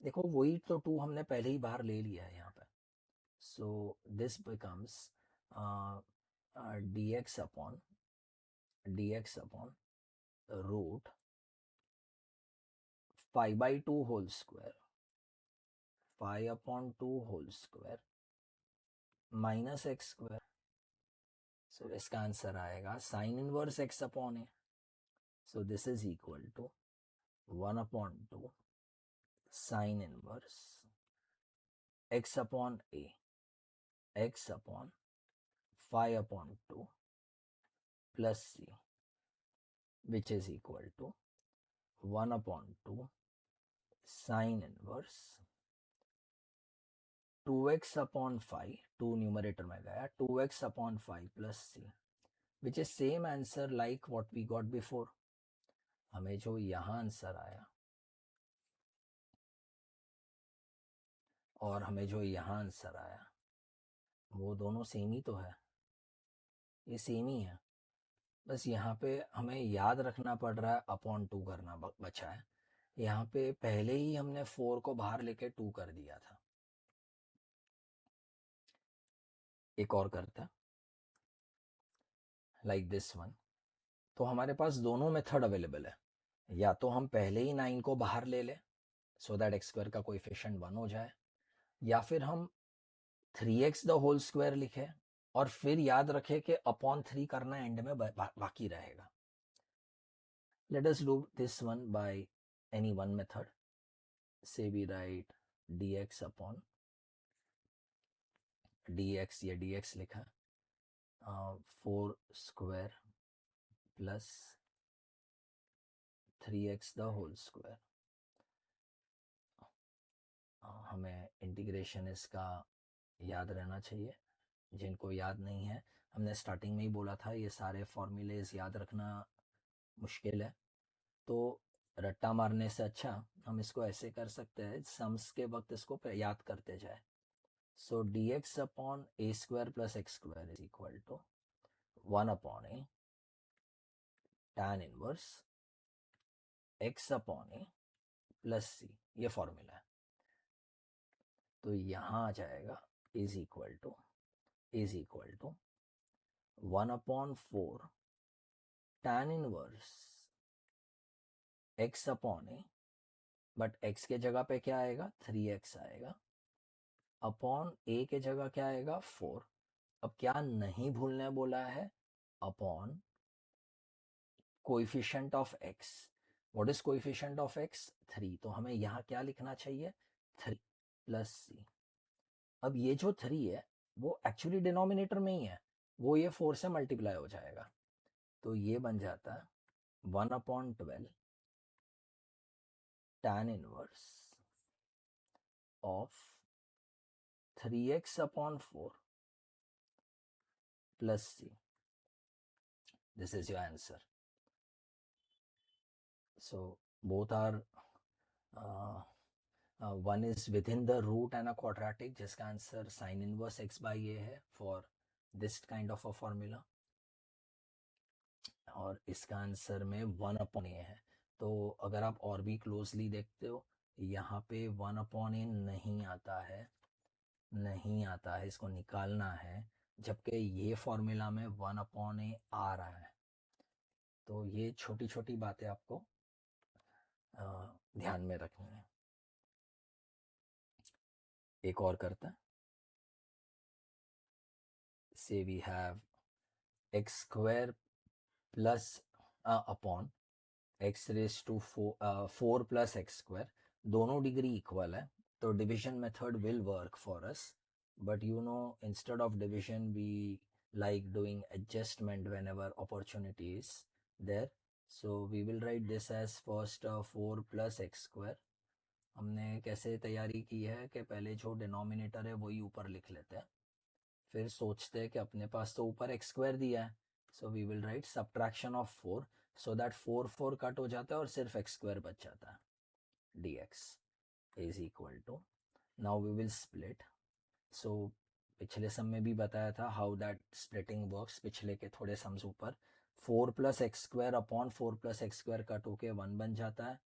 देखो वही तो 2 हमने पहले ही बार ले लिया है यहाँ पे। So this becomes dx upon root 5/2 whole square, 5/2 whole square minus x square. So इसका आंसर आएगा sine inverse x upon a. So this is equal to 1/2 sine inverse x upon a, x upon 5/2 plus c, which is equal to 1/2 sine inverse 2x upon 5, 2 numerator में गया, 2x upon 5 plus c, which is same answer like what we got before. हमें जो यहाँ answer आया और हमें जो यहाँ आंसर आया वो दोनों सेम ही तो है, ये सेम ही है। बस यहाँ पे हमें याद रखना पड़ रहा है अपॉन 2 करना बचा है। यहाँ पे पहले ही हमने 4 को बाहर लेके 2 कर दिया था। एक और करता है लाइक दिस वन। तो हमारे पास दोनों मेथड अवेलेबल है, या तो हम पहले ही 9 को बाहर ले लें सो दैट एक्स स्क्वायर का कोएफिशिएंट 1 हो जाए, या फिर हम 3x द होल स्क्वायर लिखे और फिर याद रखें कि अपॉन 3 करना एंड में बाकी रहेगा। Let us do this one by any one method. Say we write dx upon dx, ये dx लिखा, 4 square plus 3x the whole square. हमें इंटीग्रेशन इसका याद रहना चाहिए, जिनको याद नहीं है, हमने स्टार्टिंग में ही बोला था ये सारे फॉर्मूलेज याद रखना मुश्किल है, तो रट्टा मारने से अच्छा हम इसको ऐसे कर सकते हैं, सम्स के वक्त इसको याद करते जाए। So dx upon a square plus x square is equal to 1/a tan inverse x upon a plus c, ये फॉर्मूला है। तो यहाँ आ जाएगा is equal to 1/4 tan inverse x upon a, but x के जगह पे क्या आएगा 3x आएगा, अपॉन a के जगह क्या आएगा 4। अब क्या नहीं भूलने बोला है, upon coefficient of x। What is coefficient of x 3, तो हमें यहाँ क्या लिखना चाहिए 3 प्लस सी। अब ये जो 3 है वो एक्चुअली डिनोमिनेटर में ही है, वो ये 4 से मल्टीप्लाई हो जाएगा, तो ये बन जाता है 1/12 tan inverse of 3x upon 4 plus c. This is your answer. So both are, one is within the root and a quadratic, जिसका answer sine inverse x by a है for this kind of a formula, और इसका answer में 1/a है। तो अगर आप और भी क्लोजली देखते हो, यहाँ पे 1/a नहीं आता है, इसको निकालना है, जबकि ये फॉर्मूला में 1/a आ रहा है। तो ये छोटी छोटी बातें आपको ध्यान में रखनी है। एक और करते हैं। So we have x square plus upon x raise to 4 plus x square, दोनों डिग्री इक्वल है, तो division method will work for us, but you know, instead of division we like doing adjustment whenever opportunity is there. So we will write this as first 4 plus x square. हमने कैसे तैयारी की है कि पहले जो डिनोमिनेटर है वही ऊपर लिख लेते हैं, फिर सोचते हैं कि अपने पास तो ऊपर एक्स स्क्वायर दिया है, so we will write subtraction of 4, so that 4 4 cut हो जाता है और सिर्फ एक्स स्क्वायर बच जाता है. dx is equal to, now we will split. So पिछले सम में भी बताया था हाउ दैट स्प्लिटिंग वर्क्स, पिछले के थोड़े सम्स ऊपर. 4 plus x square upon 4 plus x square cut होके 1 बन जाता है,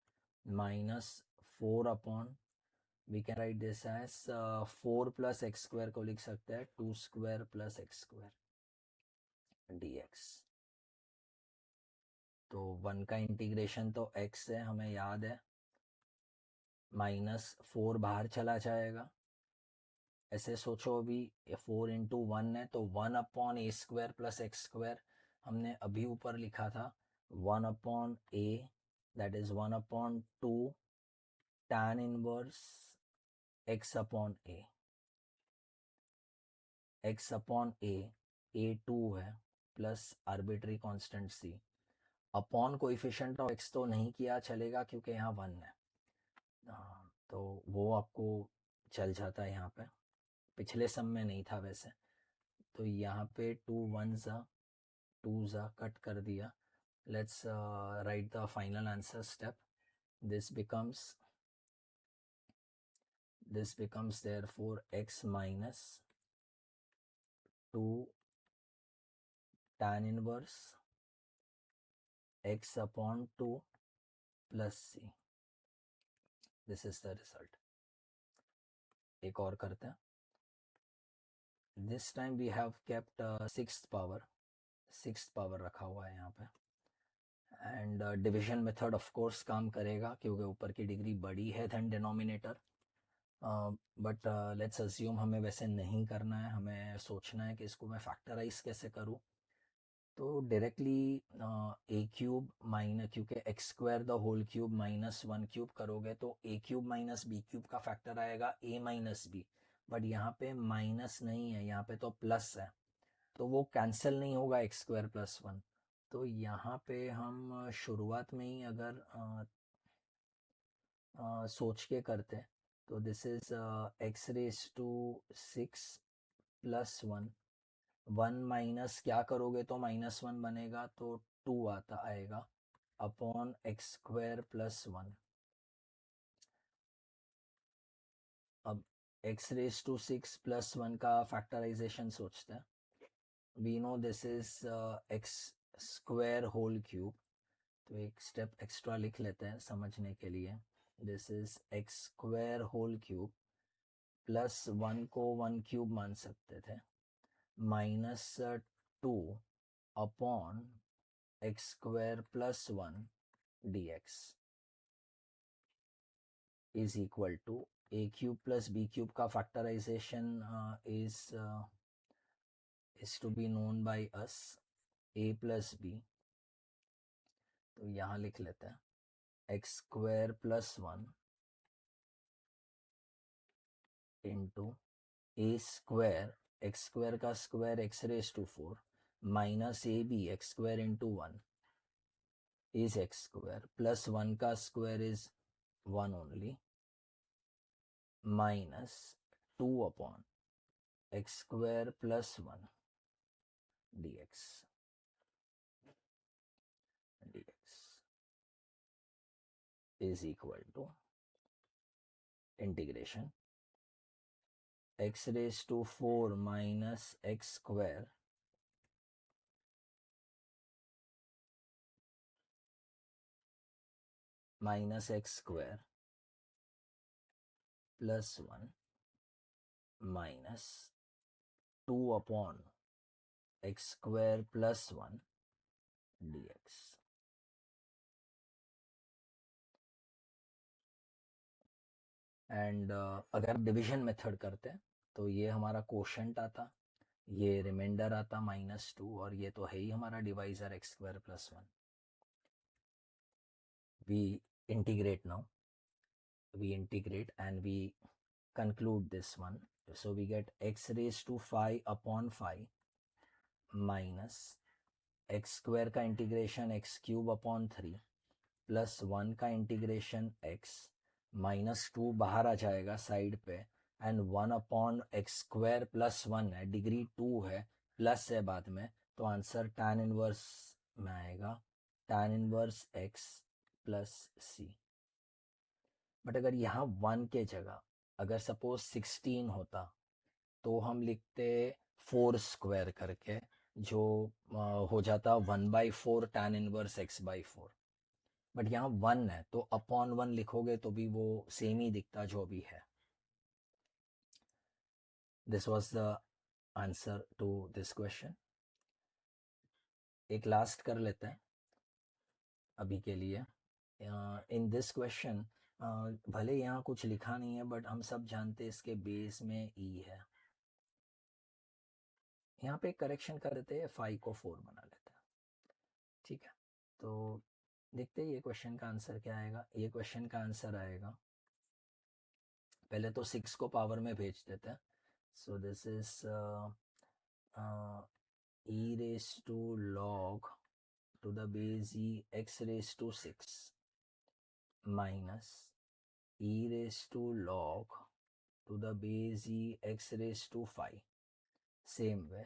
minus 4 upon, we can write this as 4 plus x square को लिख सकते हैं 2 square plus x square dx. तो 1 का इंटीग्रेशन तो x है, हमें याद है, माइनस 4 बाहर चला जाएगा. ऐसे सोचो अभी 4 इंटू 1 है तो 1 upon a square plus x square, हमने अभी ऊपर लिखा था 1 upon a, that is 1 upon 2 tan inverse x upon a. x upon a 2 है plus arbitrary constant c upon coefficient of x तो नहीं किया चलेगा क्योंकि यहाँ 1 है. तो वो आपको चल जाता है, यहाँ पे पिछले सम में नहीं था वैसे. तो यहाँ पे 2 1 2 कट कर दिया. Let's write the final answer step. this becomes therefore x minus 2 tan inverse x upon 2 plus c. this is the result. एक और करते हैं. this time we have kept sixth power रखा हुआ है यहाँ पे. And division method of course काम करेगा क्योंकि ऊपर की डिग्री बड़ी है than denominator. But let's assume हमें वैसे नहीं करना है, हमें सोचना है कि इसको मैं फैक्टराइज कैसे करूँ. तो डायरेक्टली ए क्यूब माइनस, क्योंकि x square the whole cube minus 1 cube करोगे तो A cube minus B cube का फैक्टर आएगा ए माइनस बी. बट यहाँ पे माइनस नहीं है, यहाँ पे तो प्लस है, तो वो कैंसिल नहीं होगा एक्स स्क्वायर प्लस 1. तो यहाँ पे हम शुरुआत में ही अगर सोच के करते हैं तो this is x raise to 6 plus 1. 1 minus क्या करोगे तो माइनस 1 बनेगा, तो 2 आता आएगा अपॉन एक्स स्क्वायर प्लस 1. अब एक्स रेज टू 6 प्लस 1 का फैक्टराइजेशन सोचते हैं. We know this is x square whole cube, तो एक स्टेप एक्स्ट्रा लिख लेते हैं समझने के लिए. This is x square whole cube plus 1 को 1 क्यूब मान सकते थे, minus 2 upon x square plus 1 dx is equal to A cube plus B cube का factorization is to be known by us, a plus b. तो यहाँ लिख लेते हैं x square plus 1 into A square, x square का square x raise to 4 minus A B x square into 1 is x square plus 1 का square is 1 only, minus 2 upon x square plus 1 dx is equal to integration x raised to 4 minus x square minus x square plus 1 minus 2 upon x square plus 1 dx. And अगर division method करते हैं तो ये हमारा quotient आता, ये reminder आता -2, और ये तो है ही हमारा divisor x square plus 1. We integrate now, we integrate and we conclude this one. So we get x raised to 5 upon 5 minus x square का integration x cube upon 3 plus 1 का इंटीग्रेशन x माइनस 2 बाहर आ जाएगा side पे and 1 upon x square plus 1 है, degree 2 है, plus है बाद में, तो आंसर tan इनवर्स में आएगा tan inverse x plus c. But अगर यहाँ 1 के जगह अगर सपोज 16 होता तो हम लिखते 4 स्क्वायर करके, जो हो जाता 1/4 tan इनवर्स x/4. बट यहाँ 1 है तो अपॉन 1 लिखोगे तो भी वो सेम ही दिखता जो भी है. This was the answer to this question. एक लास्ट कर लेते हैं अभी के लिए. इन दिस क्वेश्चन भले यहाँ कुछ लिखा नहीं है बट हम सब जानते हैं इसके बेस में ई है. यहाँ पे करेक्शन कर देते हैं, 5 को 4 बना लेते हैं. ठीक है, तो देखते हैं ये क्वेश्चन का आंसर क्या आएगा. ये क्वेश्चन का आंसर आएगा, पहले तो 6 को पावर में भेज देते हैं. सो this is e raised to log to the base e x raised to 6 minus e raised to log to the base e x raised to 5. Same way,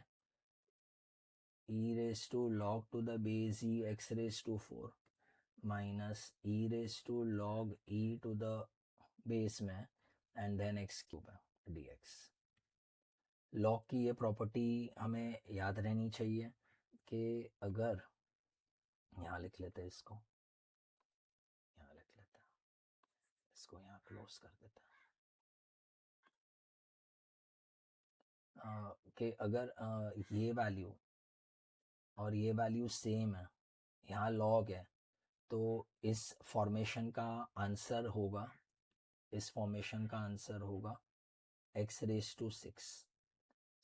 e raised to log to the base e x raised to 4 minus e raised to log e to the base में and then x cube dx. Log की ये property हमें याद रहनी चाहिए कि अगर यहाँ लिख लेते हैं, इसको यहाँ लिख लेते हैं, इसको यहाँ क्लोज कर देते हैं, कि अगर ये वैल्यू और ये वैल्यू सेम है, यहाँ लॉग है, तो इस फॉर्मेशन का आंसर होगा, इस फॉर्मेशन का आंसर होगा x रेज टू 6.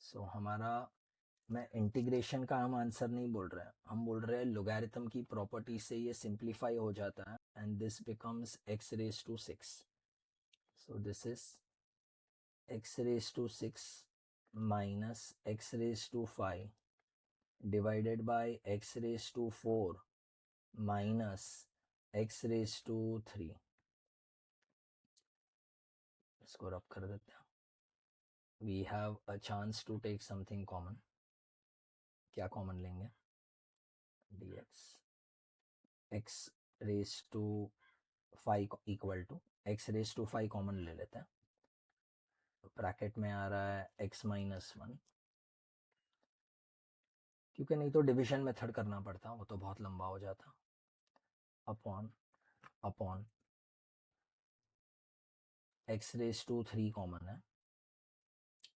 सो हमारा, मैं इंटीग्रेशन का हम आंसर नहीं बोल रहे हैं, हम बोल रहे हैं लोगैरिथम की प्रॉपर्टी से ये सिंप्लीफाई हो जाता है and this becomes x raise to 6. So this is x raise to 6 minus x raised to 5 divided by x raised to 4 minus x raised to 3. इसको रब कर देते हैं. We have a chance to take something common. क्या common लेंगे? dx x raised to 5 equal to x raised to 5 common ले लेते हैं. ब्रैकेट में आ रहा है x minus 1, क्योंकि नहीं तो डिविजन मेथड करना पड़ता, वो तो बहुत लंबा हो जाता. Upon x raise to 3 common है,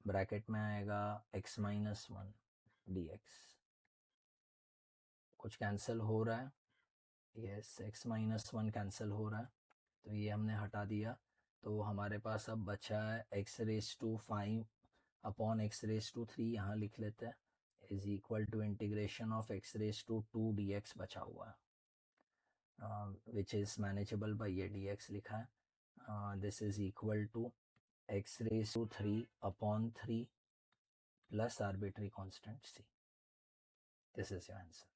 ब्रैकेट में आएगा x माइनस 1 dx. कुछ कैंसिल हो रहा है, यस, x माइनस 1 कैंसिल हो रहा है, तो ये हमने हटा दिया. तो हमारे पास अब बचा है x raise to 5 upon x raise to 3, यहाँ लिख लेते हैं, is equal to integration of x raise to 2 dx बचा हुआ है, विच इज़ मैनेजेबल बाई ये dx लिखा है. This is equal to x raised to 3 upon 3 plus arbitrary constant c. This is your answer.